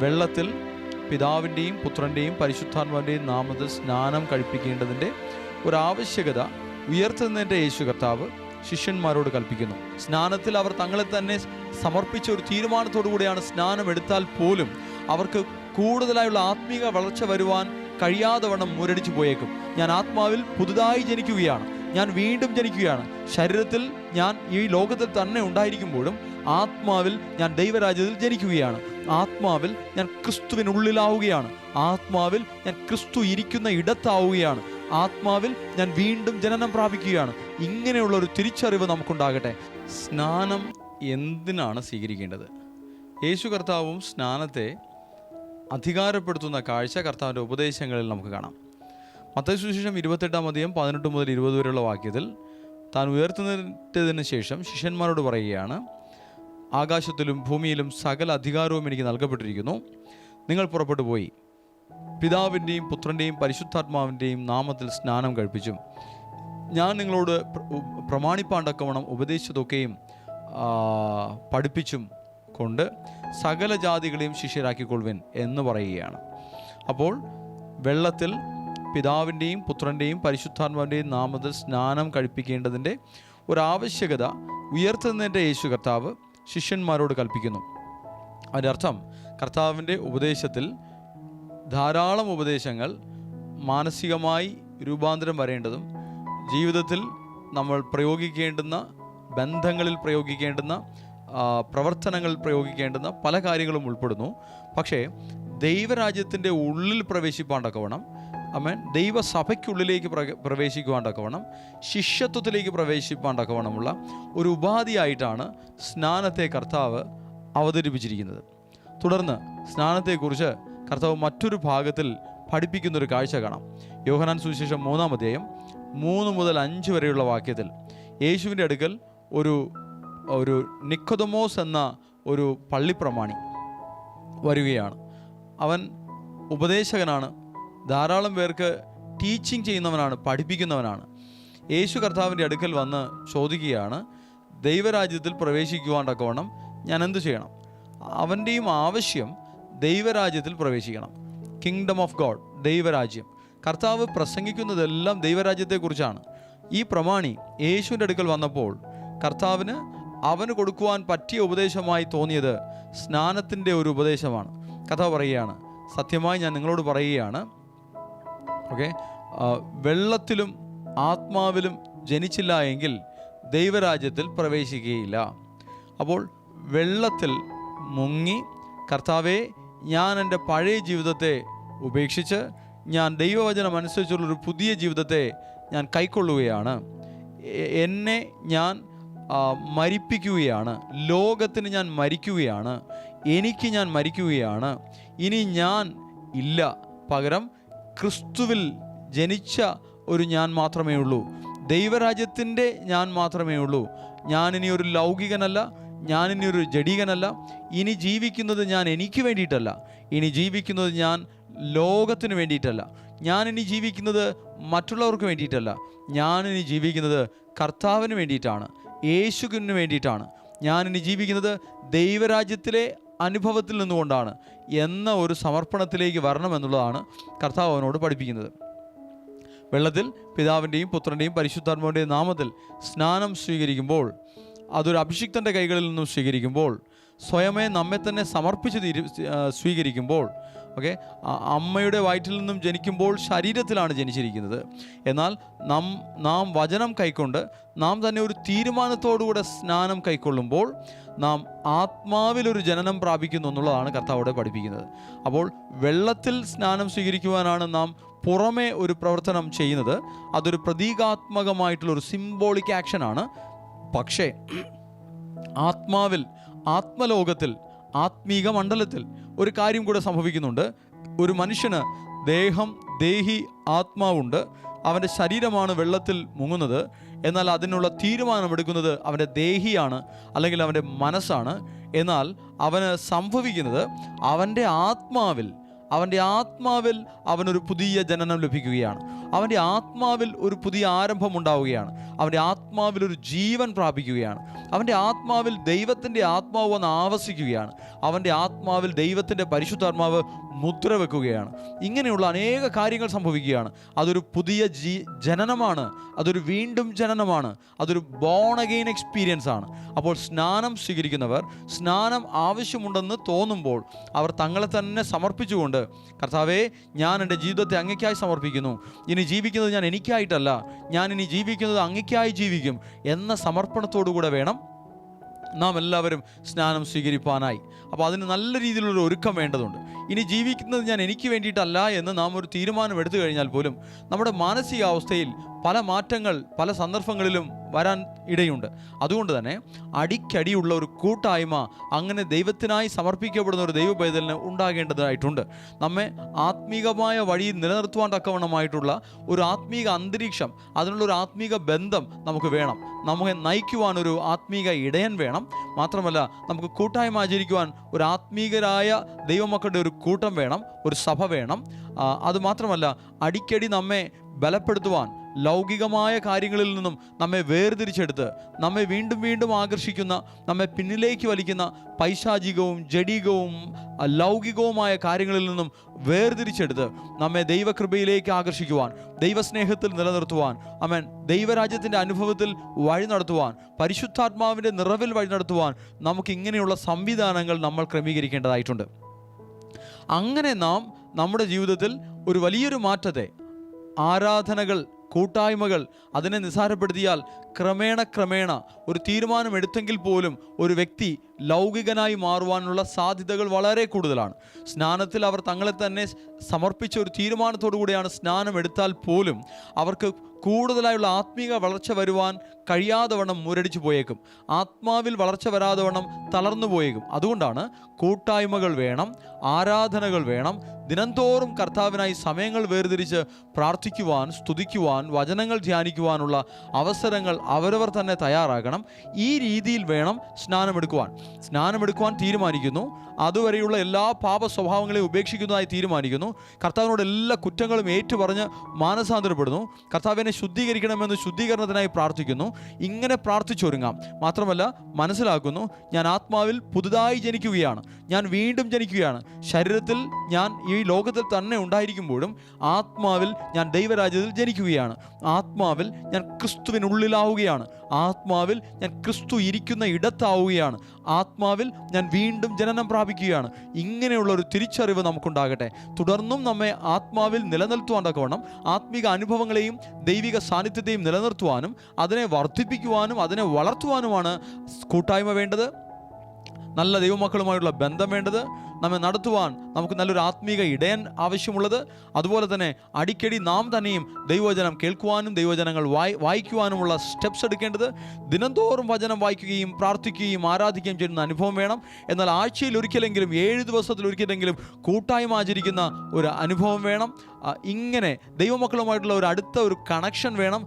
വെള്ളത്തിൽ പിതാവിൻ്റെയും പുത്രൻ്റെയും പരിശുദ്ധാത്മാവിൻ്റെയും നാമത്തിൽ സ്നാനം കഴിപ്പിക്കേണ്ടതിൻ്റെ ഒരാവശ്യകത ഉയർത്തുന്നതിൻ്റെ യേശു കർത്താവ് ശിഷ്യന്മാരോട് കൽപ്പിക്കുന്നു. സ്നാനത്തിൽ അവർ തങ്ങളെ തന്നെ സമർപ്പിച്ച ഒരു തീരുമാനത്തോടു കൂടിയാണ് സ്നാനം എടുത്താൽ പോലും അവർക്ക് കൂടുതലായുള്ള ആത്മീക വളർച്ച വരുവാൻ കഴിയാതെ വണ്ണം മുരടിച്ചു പോയേക്കും. ഞാൻ ആത്മാവിൽ പുതുതായി ജനിക്കുകയാണ്, ഞാൻ വീണ്ടും ജനിക്കുകയാണ്. ശരീരത്തിൽ ഞാൻ ഈ ലോകത്തിൽ തന്നെ ഉണ്ടായിരിക്കുമ്പോഴും ആത്മാവിൽ ഞാൻ ദൈവരാജ്യത്തിൽ ജനിക്കുകയാണ്. ആത്മാവിൽ ഞാൻ ക്രിസ്തുവിനുള്ളിലാവുകയാണ്. ആത്മാവിൽ ഞാൻ ക്രിസ്തു ഇരിക്കുന്ന ഇടത്താവുകയാണ്. ആത്മാവിൽ ഞാൻ വീണ്ടും ജനനം പ്രാപിക്കുകയാണ്. ഇങ്ങനെയുള്ള ഒരു തിരിച്ചറിവ് നമുക്കുണ്ടാകട്ടെ. സ്നാനം എന്തിനാണ് സ്വീകരിക്കേണ്ടത്? യേശു കർത്താവും സ്നാനത്തെ അധികാരപ്പെടുത്തുന്ന കാഴ്ച കർത്താവിൻ്റെ ഉപദേശങ്ങളിൽ നമുക്ക് കാണാം. മത്തായി സുവിശേഷം 28-18 മുതൽ 20 വരെയുള്ള വാക്യത്തിൽ താൻ ഉയർത്തുന്നതിന് ശേഷം ശിഷ്യന്മാരോട് പറയുകയാണ്, ആകാശത്തിലും ഭൂമിയിലും സകല അധികാരവും എനിക്ക് നൽകപ്പെട്ടിരിക്കുന്നു. നിങ്ങൾ പുറപ്പെട്ടു പോയി പിതാവിൻ്റെയും പുത്രൻ്റെയും പരിശുദ്ധാത്മാവിൻ്റെയും നാമത്തിൽ സ്നാനം കഴിപ്പിച്ചും ഞാൻ നിങ്ങളോട് പ്രമാണിപ്പാണ്ടക്കവണ്ണം ഉപദേശിച്ചതൊക്കെയും പഠിപ്പിച്ചും കൊണ്ട് സകല ജാതികളെയും ശിഷ്യരാക്കിക്കൊള്ളുവിൻ എന്ന് പറയുകയാണ്. അപ്പോൾ വെള്ളത്തിൽ പിതാവിൻ്റെയും പുത്രൻ്റെയും പരിശുദ്ധാത്മാവിൻ്റെയും നാമത്തിൽ സ്നാനം കഴിപ്പിക്കേണ്ടതിൻ്റെ ഒരാവശ്യകത ഉയർത്തുന്നതിൻ്റെ യേശു കർത്താവ് ശിഷ്യന്മാരോട് കൽപ്പിക്കുന്നു. അതിൻ്റെ അർത്ഥം കർത്താവിൻ്റെ ഉപദേശത്തിൽ ധാരാളം ഉപദേശങ്ങൾ മാനസികമായി രൂപാന്തരം വരേണ്ടതും ജീവിതത്തിൽ നമ്മൾ പ്രയോഗിക്കേണ്ടുന്ന, ബന്ധങ്ങളിൽ പ്രയോഗിക്കേണ്ടുന്ന, പ്രവർത്തനങ്ങളിൽ പ്രയോഗിക്കേണ്ടുന്ന പല കാര്യങ്ങളും ഉൾപ്പെടുന്നു. പക്ഷേ ദൈവരാജ്യത്തിൻ്റെ ഉള്ളിൽ പ്രവേശിപ്പാണ്ടക്കവണ്ണം, ദൈവസഭയ്ക്കുള്ളിലേക്ക് പ്രവേശിക്കുവാണ്ടക്കവണ്ണം, ശിഷ്യത്വത്തിലേക്ക് പ്രവേശിപ്പാണ്ടക്കവണ്ണമുള്ള ഒരു ഉപാധിയായിട്ടാണ് സ്നാനത്തെ കർത്താവ് അവതരിപ്പിച്ചിരിക്കുന്നത്. തുടർന്ന് സ്നാനത്തെക്കുറിച്ച് കർത്താവ് മറ്റൊരു ഭാഗത്തിൽ പഠിപ്പിക്കുന്നൊരു കാഴ്ച കാണാം. യോഹന്നാൻ സുവിശേഷം 3-ാം അധ്യായം 3 മുതൽ 5 വരെയുള്ള വാക്യത്തിൽ യേശുവിൻ്റെ അടുക്കൽ ഒരു നിക്കോദമോസ് എന്ന ഒരു പള്ളിപ്രമാണി വരികയാണ്. അവൻ ഉപദേശകനാണ്, ധാരാളം പേർക്ക് ടീച്ചിങ് ചെയ്യുന്നവനാണ്, പഠിപ്പിക്കുന്നവനാണ്. യേശു കർത്താവിൻ്റെ അടുക്കൽ വന്ന് ചോദിക്കുകയാണ്, ദൈവരാജ്യത്തിൽ പ്രവേശിക്കുവാണ്ടക്കവണ്ണം ഞാൻ എന്തു ചെയ്യണം? അവൻ്റെയും ആവശ്യം ദൈവരാജ്യത്തിൽ പ്രവേശിക്കണം. കിങ്ഡം ഓഫ് ഗോഡ്, ദൈവരാജ്യം. കർത്താവ് പ്രസംഗിക്കുന്നതെല്ലാം ദൈവരാജ്യത്തെക്കുറിച്ചാണ്. ഈ പ്രമാണി യേശുവിൻ്റെ അടുക്കൽ വന്നപ്പോൾ കർത്താവിന് അവന് കൊടുക്കുവാൻ പറ്റിയ ഉപദേശമായി തോന്നിയത് സ്നാനത്തിൻ്റെ ഒരു ഉപദേശമാണ്. കർത്താവ് പറയുകയാണ്, സത്യമായി ഞാൻ നിങ്ങളോട് പറയുകയാണ്, വെള്ളത്തിലും ആത്മാവിലും ജനിച്ചില്ല എങ്കിൽ ദൈവരാജ്യത്തിൽ പ്രവേശിക്കുകയില്ല. അപ്പോൾ വെള്ളത്തിൽ മുങ്ങി കർത്താവെ, ഞാൻ എൻ്റെ പഴയ ജീവിതത്തെ ഉപേക്ഷിച്ച് ഞാൻ ദൈവവചനം അനുസരിച്ചുള്ളൊരു പുതിയ ജീവിതത്തെ ഞാൻ കൈക്കൊള്ളുകയാണ്. എന്നെ ഞാൻ മരിപ്പിക്കുകയാണ്. ലോകത്തിന് ഞാൻ മരിക്കുകയാണ്. എനിക്ക് ഞാൻ മരിക്കുകയാണ്. ഇനി ഞാൻ ഇല്ല, പകരം ക്രിസ്തുവിൽ ജനിച്ച ഒരു ഞാൻ മാത്രമേ ഉള്ളൂ. ദൈവരാജ്യത്തിൻ്റെ ഞാൻ മാത്രമേ ഉള്ളൂ. ഞാനിനി ഒരു ലൗകികനല്ല, ഞാനിനി ഒരു ജഡീകനല്ല. ഇനി ജീവിക്കുന്നത് ഞാൻ എനിക്ക് വേണ്ടിയിട്ടല്ല, ഇനി ജീവിക്കുന്നത് ഞാൻ ലോകത്തിന് വേണ്ടിയിട്ടല്ല. ഞാനിനി ജീവിക്കുന്നത് മറ്റുള്ളവർക്ക് വേണ്ടിയിട്ടല്ല, ഞാനിനി ജീവിക്കുന്നത് കർത്താവിന് വേണ്ടിയിട്ടാണ്, യേശുവിന് വേണ്ടിയിട്ടാണ്. ഞാനിനി ജീവിക്കുന്നത് ദൈവരാജ്യത്തിലെ അനുഭവത്തിൽ നിന്നുകൊണ്ടാണ് എന്ന ഒരു സമർപ്പണത്തിലേക്ക് വരണമെന്നുള്ളതാണ് കർത്താവ് അവനോട് പഠിപ്പിക്കുന്നത്. വെള്ളത്തിൽ പിതാവിൻ്റെയും പുത്രൻ്റെയും പരിശുദ്ധാത്മാവിൻ്റെയും നാമത്തിൽ സ്നാനം സ്വീകരിക്കുമ്പോൾ, അതൊരു അഭിഷിക്തൻ്റെ കൈകളിൽ നിന്നും സ്വീകരിക്കുമ്പോൾ, സ്വയമേ നമ്മെ തന്നെ സമർപ്പിച്ച് സ്വീകരിക്കുമ്പോൾ, അമ്മയുടെ വയറ്റിൽ നിന്നും ജനിക്കുമ്പോൾ ശരീരത്തിലാണ് ജനിച്ചിരിക്കുന്നത്. എന്നാൽ നാം വചനം കൈക്കൊണ്ട് നാം തന്നെ ഒരു തീരുമാനത്തോടുകൂടെ സ്നാനം കൈക്കൊള്ളുമ്പോൾ നാം ആത്മാവിലൊരു ജനനം പ്രാപിക്കുന്നു എന്നുള്ളതാണ് കർത്താവോടെ പഠിപ്പിക്കുന്നത്. അപ്പോൾ വെള്ളത്തിൽ സ്നാനം സ്വീകരിക്കുവാനാണ് നാം പുറമേ ഒരു പ്രവർത്തനം ചെയ്യുന്നത്. അതൊരു പ്രതീകാത്മകമായിട്ടുള്ളൊരു സിംബോളിക് ആക്ഷനാണ്. പക്ഷേ ആത്മാവിൽ, ആത്മലോകത്തിൽ, ആത്മീക മണ്ഡലത്തിൽ ഒരു കാര്യം കൂടെ സംഭവിക്കുന്നുണ്ട്. ഒരു മനുഷ്യന് ദേഹം, ദേഹി, ആത്മാവുണ്ട്. അവൻ്റെ ശരീരമാണ് വെള്ളത്തിൽ മുങ്ങുന്നത്. എന്നാൽ അതിനുള്ള തീരുമാനമെടുക്കുന്നത് അവൻ്റെ ദേഹിയാണ്, അല്ലെങ്കിൽ അവൻ്റെ മനസ്സാണ്. എന്നാൽ അവന് സംഭവിക്കുന്നത് അവൻ്റെ ആത്മാവിൽ അവനൊരു പുതിയ ജനനം ലഭിക്കുകയാണ്. അവൻ്റെ ആത്മാവിൽ ഒരു പുതിയ ആരംഭം ഉണ്ടാവുകയാണ്. അവൻ്റെ ആത്മാവിൽ ഒരു ജീവൻ പ്രാപിക്കുകയാണ്. അവൻ്റെ ആത്മാവിൽ ദൈവത്തിൻ്റെ ആത്മാവ് വന്ന് ആവസിക്കുകയാണ്. അവൻ്റെ ആത്മാവിൽ ദൈവത്തിൻ്റെ പരിശുദ്ധാത്മാവ് മുദ്ര വെക്കുകയാണ്. ഇങ്ങനെയുള്ള അനേക കാര്യങ്ങൾ സംഭവിക്കുകയാണ്. അതൊരു പുതിയ ജനനമാണ്. അതൊരു വീണ്ടും ജനനമാണ്. അതൊരു ബോൺ അഗെയിൻ എക്സ്പീരിയൻസ് ആണ്. അപ്പോൾ സ്നാനം സ്വീകരിക്കുന്നവർ സ്നാനം ആവശ്യമുണ്ടെന്ന് തോന്നുമ്പോൾ അവർ തങ്ങളെ തന്നെ സമർപ്പിച്ചുകൊണ്ട്, കർത്താവേ, ഞാൻ എൻ്റെ ജീവിതത്തെ അങ്ങയ്ക്കായി സമർപ്പിക്കുന്നു. ഇനി ജീവിക്കുന്നത് ഞാൻ എനിക്കായിട്ടല്ല, ഞാൻ ഇനി ജീവിക്കുന്നത് അങ്ങയ്ക്കായി ജീവിക്കും എന്ന സമർപ്പണത്തോടുകൂടെ വേണം നാം എല്ലാവരും സ്നാനം സ്വീകരിപ്പാനായി. അപ്പോൾ അതിന് നല്ല രീതിയിലുള്ളൊരു ഒരുക്കം വേണ്ടതുണ്ട്. ഇനി ജീവിക്കുന്നത് ഞാൻ എനിക്ക് വേണ്ടിയിട്ടല്ല എന്ന് നാം ഒരു തീരുമാനം എടുത്തു കഴിഞ്ഞാൽ പോലും നമ്മുടെ മാനസികാവസ്ഥയിൽ പല മാറ്റങ്ങൾ പല സന്ദർഭങ്ങളിലും വരാൻ ഇടയുണ്ട്. അതുകൊണ്ട് തന്നെ അടിക്കടിയുള്ള ഒരു കൂട്ടായ്മ അങ്ങനെ ദൈവത്തിനായി സമർപ്പിക്കപ്പെടുന്ന ഒരു ദൈവപൈതലിന് ഉണ്ടാകേണ്ടതായിട്ടുണ്ട്. നമ്മെ ആത്മീകമായ വഴിയിൽ നിലനിർത്തുവാൻ തക്കവണ്ണമായിട്ടുള്ള ഒരു ആത്മീക അന്തരീക്ഷം, അതിനുള്ളൊരു ആത്മീക ബന്ധം നമുക്ക് വേണം. നമ്മെ നയിക്കുവാനൊരു ആത്മീക ഇടയൻ വേണം. മാത്രമല്ല, നമുക്ക് കൂട്ടായ്മ ആചരിക്കുവാൻ ഒരു ആത്മീകരായ ദൈവമക്കളുടെ ഒരു കൂട്ടം വേണം, ഒരു സഭ വേണം. അതുമാത്രമല്ല, അടിക്കടി നമ്മെ ബലപ്പെടുത്തുവാൻ, ലൗകികമായ കാര്യങ്ങളിൽ നിന്നും നമ്മെ വേർതിരിച്ചെടുത്ത് നമ്മെ വീണ്ടും വീണ്ടും ആകർഷിക്കുന്ന, നമ്മെ പിന്നിലേക്ക് വലിക്കുന്ന പൈശാചികവും ജഡികവും ലൗകികവുമായ കാര്യങ്ങളിൽ നിന്നും വേർതിരിച്ചെടുത്ത് നമ്മെ ദൈവകൃപയിലേക്ക് ആകർഷിക്കുവാൻ, ദൈവസ്നേഹത്തിൽ നിലനിർത്തുവാൻ, ആമേൻ, ദൈവരാജ്യത്തിൻ്റെ അനുഭവത്തിൽ വഴി നടത്തുവാൻ, പരിശുദ്ധാത്മാവിൻ്റെ നിറവിൽ വഴി നടത്തുവാൻ നമുക്ക് ഇങ്ങനെയുള്ള സംവിധാനങ്ങൾ നമ്മൾ ക്രമീകരിക്കേണ്ടതായിട്ടുണ്ട്. അങ്ങനെ നാം നമ്മുടെ ജീവിതത്തിൽ ഒരു വലിയൊരു മാറ്റത്തെ, ആരാധനകൾ, കൂട്ടായ്മകൾ അതിനെ നിസ്സാരപ്പെടുത്തിയാൽ ക്രമേണ ഒരു തീരുമാനം എടുത്തെങ്കിൽ പോലും ഒരു വ്യക്തി ലൗകികനായി മാറുവാനുള്ള സാധ്യതകൾ വളരെ കൂടുതലാണ്. സ്നാനത്തിൽ അവർ തങ്ങളെ തന്നെ സമർപ്പിച്ച ഒരു തീരുമാനത്തോടു കൂടിയാണ് സ്നാനം എടുത്താൽ പോലും അവർക്ക് കൂടുതലായുള്ള ആത്മീക വളർച്ച വരുവാൻ കഴിയാതെ വണ്ണം മുരടിച്ചു പോയേക്കും. ആത്മാവിൽ വളർച്ച വരാതെ വണ്ണം തളർന്നു പോയേക്കും. അതുകൊണ്ടാണ് കൂട്ടായ്മകൾ വേണം, ആരാധനകൾ വേണം. ദിനംതോറും കർത്താവിനായി സമയങ്ങൾ വേർതിരിച്ച് പ്രാർത്ഥിക്കുവാൻ, സ്തുതിക്കുവാൻ, വചനങ്ങൾ ധ്യാനിക്കുവാനുള്ള അവസരങ്ങൾ അവരവർ തന്നെ തയ്യാറാകണം. ഈ രീതിയിൽ വേണം സ്നാനമെടുക്കുവാൻ തീരുമാനിക്കുന്നു. അതുവരെയുള്ള എല്ലാ പാപ സ്വഭാവങ്ങളെയും ഉപേക്ഷിക്കുന്നതായി തീരുമാനിക്കുന്നു. കർത്താവിനോട് എല്ലാ കുറ്റങ്ങളും ഏറ്റുപറഞ്ഞ് മാനസാന്തരപ്പെടുന്നു. കർത്താവിനെ ശുദ്ധീകരിക്കണമെന്ന് ശുദ്ധീകരണത്തിനായി പ്രാർത്ഥിക്കുന്നു. ഇങ്ങനെ പ്രാർത്ഥിച്ചൊരുങ്ങാം. മാത്രമല്ല, മനസ്സിലാക്കുന്നു, ഞാൻ ആത്മാവിൽ പുതുതായി ജനിക്കുകയാണ്, ഞാൻ വീണ്ടും ജനിക്കുകയാണ്. ശരീരത്തിൽ ഞാൻ ഈ ലോകത്തിൽ തന്നെ ഉണ്ടായിരിക്കുമ്പോഴും ആത്മാവിൽ ഞാൻ ദൈവരാജ്യത്തിൽ ജനിക്കുകയാണ്. ആത്മാവിൽ ഞാൻ ക്രിസ്തുവിനുള്ളിലാവുകയാണ്. ആത്മാവിൽ ഞാൻ ക്രിസ്തു ഇരിക്കുന്ന ഇടത്താവുകയാണ്. ആത്മാവിൽ ഞാൻ വീണ്ടും ജനനം പ്രാപിക്കുകയാണ്. ഇങ്ങനെയുള്ള ഒരു തിരിച്ചറിവ് നമുക്കുണ്ടാകട്ടെ. തുടർന്നും നമ്മെ ആത്മാവിൽ നിലനിർത്തുവാൻ തക്കവണ്ണം ആത്മീക അനുഭവങ്ങളെയും ദൈവിക സാന്നിധ്യത്തെയും നിലനിർത്തുവാനും അതിനെ വർദ്ധിപ്പിക്കുവാനും അതിനെ വളർത്തുവാനുമാണ് കൂട്ടായ്മ വേണ്ടത്, നല്ല ദൈവമക്കളുമായുള്ള ബന്ധം വേണ്ടത്, നമ്മെ നടത്തുവാൻ നമുക്ക് നല്ലൊരു ആത്മീക ഇടയൻ ആവശ്യമുള്ളത്. അതുപോലെ തന്നെ അടിക്കടി നാം തന്നെയും ദൈവവചനം കേൾക്കുവാനും ദൈവവചനങ്ങൾ വായിക്കുവാനുമുള്ള സ്റ്റെപ്സ് എടുക്കേണ്ടത്. ദിനംതോറും വചനം വായിക്കുകയും പ്രാർത്ഥിക്കുകയും ആരാധിക്കുകയും ചെയ്യുന്ന അനുഭവം വേണം. എന്നാൽ ആഴ്ചയിൽ ഒരിക്കലെങ്കിലും 7 ദിവസത്തിൽ ഒരിക്കലെങ്കിലും കൂട്ടായ്മ ആചരിക്കുന്ന ഒരു അനുഭവം വേണം. ഇങ്ങനെ ദൈവമക്കളുമായിട്ടുള്ള ഒരു അടുത്ത ഒരു കണക്ഷൻ വേണം.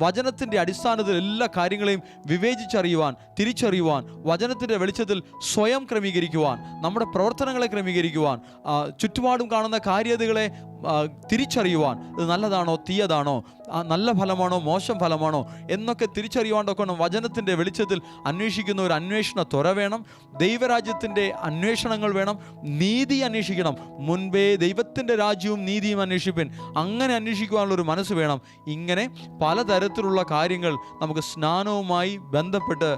വചനത്തിൻ്റെ അടിസ്ഥാനത്തിൽ എല്ലാ കാര്യങ്ങളെയും വിവേചിച്ചറിയുവാൻ, തിരിച്ചറിയുവാൻ, വചനത്തിൻ്റെ വെളിച്ചത്തിൽ സ്വയം ക്രമീകരിക്കുവാൻ, നമ്മുടെ പ്രവർത്തനങ്ങളെ ക്രമീകരിക്കുവാൻ, ചുറ്റുപാടും കാണുന്ന കാര്യതകളെ തിരിച്ചറിയുവാൻ, ഇത് നല്ലതാണോ തീയതാണോ, നല്ല ഫലമാണോ മോശം ഫലമാണോ എന്നൊക്കെ തിരിച്ചറിയുവാൻ തൊക്കണം വചനത്തിൻ്റെ വെളിച്ചത്തിൽ അന്വേഷിക്കുന്ന ഒരു അന്വേഷണ ത്വര വേണം. ദൈവരാജ്യത്തിൻ്റെ അന്വേഷണങ്ങൾ വേണം. നീതി അന്വേഷിക്കണം. മുൻപേ ദൈവത്തിൻ്റെ രാജ്യവും നീതിയും അന്വേഷിപ്പിൻ. അങ്ങനെ അന്വേഷിക്കുവാനുള്ളൊരു മനസ്സ് വേണം. ഇങ്ങനെ പലതരത്തിലുള്ള കാര്യങ്ങൾ നമുക്ക് സ്നാനവുമായി ബന്ധപ്പെട്ട്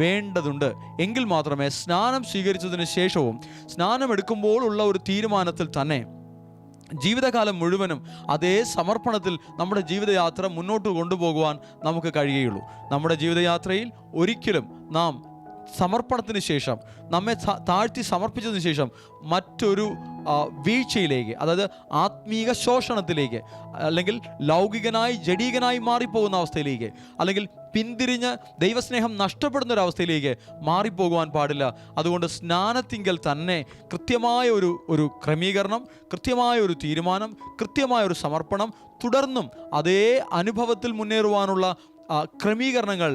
വേണ്ടതുണ്ട്. എങ്കിൽ മാത്രമേ സ്നാനം സ്വീകരിച്ചതിന് ശേഷവും സ്നാനമെടുക്കുമ്പോൾ ഉള്ള ഒരു തീരുമാനത്തിൽ തന്നെ ജീവിതകാലം മുഴുവനും അതേ സമർപ്പണത്തിൽ നമ്മുടെ ജീവിതയാത്ര മുന്നോട്ട് കൊണ്ടുപോകുവാൻ നമുക്ക് കഴിയുകയുള്ളൂ. നമ്മുടെ ജീവിതയാത്രയിൽ ഒരിക്കലും നാം സമർപ്പണത്തിന് ശേഷം, നമ്മെ താഴ്ത്തി സമർപ്പിച്ചതിന് ശേഷം മറ്റൊരു വീഴ്ചയിലേക്ക്, അതായത് ആത്മീക ശോഷണത്തിലേക്ക്, അല്ലെങ്കിൽ ലൗകികനായി ജഡീകനായി മാറിപ്പോകുന്ന അവസ്ഥയിലേക്ക്, അല്ലെങ്കിൽ പിന്തിരിഞ്ഞ് ദൈവസ്നേഹം നഷ്ടപ്പെടുന്ന ഒരവസ്ഥയിലേക്ക് മാറിപ്പോകുവാൻ പാടില്ല. അതുകൊണ്ട് സ്നാനത്തിങ്കൽ തന്നെ കൃത്യമായ ഒരു ക്രമീകരണം, കൃത്യമായ ഒരു തീരുമാനം, കൃത്യമായ ഒരു സമർപ്പണം, തുടർന്നും അതേ അനുഭവത്തിൽ മുന്നേറുവാനുള്ള ക്രമീകരണങ്ങൾ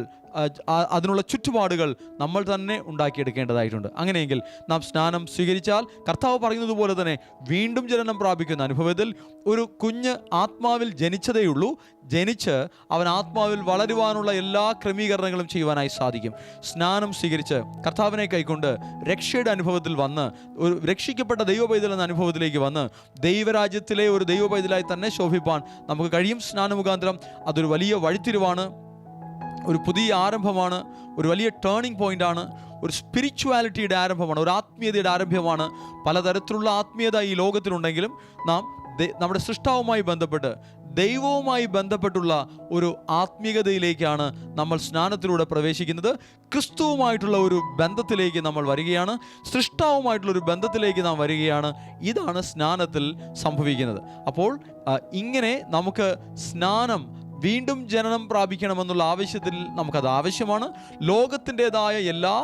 അതിനുള്ള ചുറ്റുപാടുകൾ നമ്മൾ തന്നെ ഉണ്ടാക്കിയെടുക്കേണ്ടതായിട്ടുണ്ട്. അങ്ങനെയെങ്കിൽ നാം സ്നാനം സ്വീകരിച്ചാൽ കർത്താവ് പറയുന്നത് പോലെ തന്നെ വീണ്ടും ജനനം പ്രാപിക്കുന്ന അനുഭവത്തിൽ ഒരു കുഞ്ഞ് ആത്മാവിൽ ജനിച്ചതേയുള്ളൂ, ജനിച്ച് അവൻ ആത്മാവിൽ വളരുവാനുള്ള എല്ലാ ക്രമീകരണങ്ങളും ചെയ്യുവാനായി സാധിക്കും. സ്നാനം സ്വീകരിച്ച് കർത്താവിനെ കൈക്കൊണ്ട് രക്ഷയുടെ അനുഭവത്തിൽ വന്ന് ഒരു രക്ഷിക്കപ്പെട്ട ദൈവപൈതൽ എന്ന അനുഭവത്തിലേക്ക് വന്ന് ദൈവരാജ്യത്തിലെ ഒരു ദൈവപൈതലായി തന്നെ ശോഭിപ്പാൻ നമുക്ക് കഴിയും. സ്നാനമുഖാന്തരം അതൊരു വലിയ വഴിത്തിരിവാണ്, ഒരു പുതിയ ആരംഭമാണ്, ഒരു വലിയ ടേണിംഗ് പോയിൻ്റാണ്, ഒരു സ്പിരിച്വാലിറ്റിയുടെ ആരംഭമാണ്, ഒരു ആത്മീയതയുടെ ആരംഭമാണ്. പലതരത്തിലുള്ള ആത്മീയത ഈ ലോകത്തിലുണ്ടെങ്കിലും നാം നമ്മുടെ സൃഷ്ടാവുമായി ബന്ധപ്പെട്ട് ദൈവവുമായി ബന്ധപ്പെട്ടുള്ള ഒരു ആത്മീയതയിലേക്കാണ് നമ്മൾ സ്നാനത്തിലൂടെ പ്രവേശിക്കുന്നത്. ക്രിസ്തുവുമായിട്ടുള്ള ഒരു ബന്ധത്തിലേക്ക് നമ്മൾ വരികയാണ്, സൃഷ്ടാവുമായിട്ടുള്ള ഒരു ബന്ധത്തിലേക്ക് നാം വരികയാണ്. ഇതാണ് സ്നാനത്തിൽ സംഭവിക്കുന്നത്. അപ്പോൾ ഇങ്ങനെ നമുക്ക് സ്നാനം വീണ്ടും ജനനം പ്രാപിക്കണമെന്നുള്ള ആവശ്യത്തിൽ നമുക്കത് ആവശ്യമാണ്. ലോകത്തിൻ്റെതായ എല്ലാ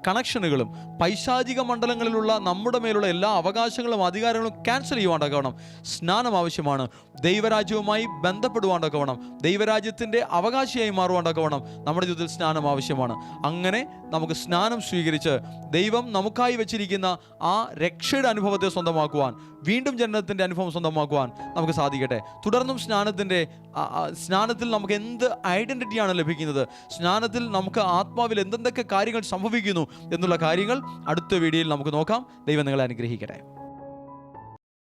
കണക്ഷനുകളും പൈശാചിക മണ്ഡലങ്ങളിലുള്ള നമ്മുടെ മേലുള്ള എല്ലാ അവകാശങ്ങളും അധികാരങ്ങളും ക്യാൻസൽ ചെയ്യുവാണ്ടൊക്കെ സ്നാനം ആവശ്യമാണ്. ദൈവരാജ്യവുമായി ബന്ധപ്പെടുവാണ്ടൊക്കെ വേണം, ദൈവരാജ്യത്തിൻ്റെ അവകാശിയായി മാറുവാണ്ടൊക്കെ വേണം നമ്മുടെ ജീവിതത്തിൽ സ്നാനം ആവശ്യമാണ്. അങ്ങനെ നമുക്ക് സ്നാനം സ്വീകരിച്ച് ദൈവം നമുക്കായി വെച്ചിരിക്കുന്ന ആ രക്ഷയുടെ അനുഭവത്തെ സ്വന്തമാക്കുവാൻ, വീണ്ടും ജനനത്തിൻ്റെ അനുഭവം സ്വന്തമാക്കുവാൻ നമുക്ക് സാധിക്കട്ടെ. തുടർന്നും സ്നാനത്തിൽ നമുക്ക് എന്ത് ഐഡൻറ്റിറ്റിയാണ് ലഭിക്കുന്നത്, സ്നാനത്തിൽ നമുക്ക് ആത്മാവിൽ എന്തെന്തൊക്കെ കാര്യങ്ങൾ സംഭവിക്കുന്നു എന്നുള്ള കാര്യങ്ങൾ അടുത്ത വീഡിയോയിൽ നമുക്ക് നോക്കാം. ദൈവം നിങ്ങളെ അനുഗ്രഹിക്കട്ടെ.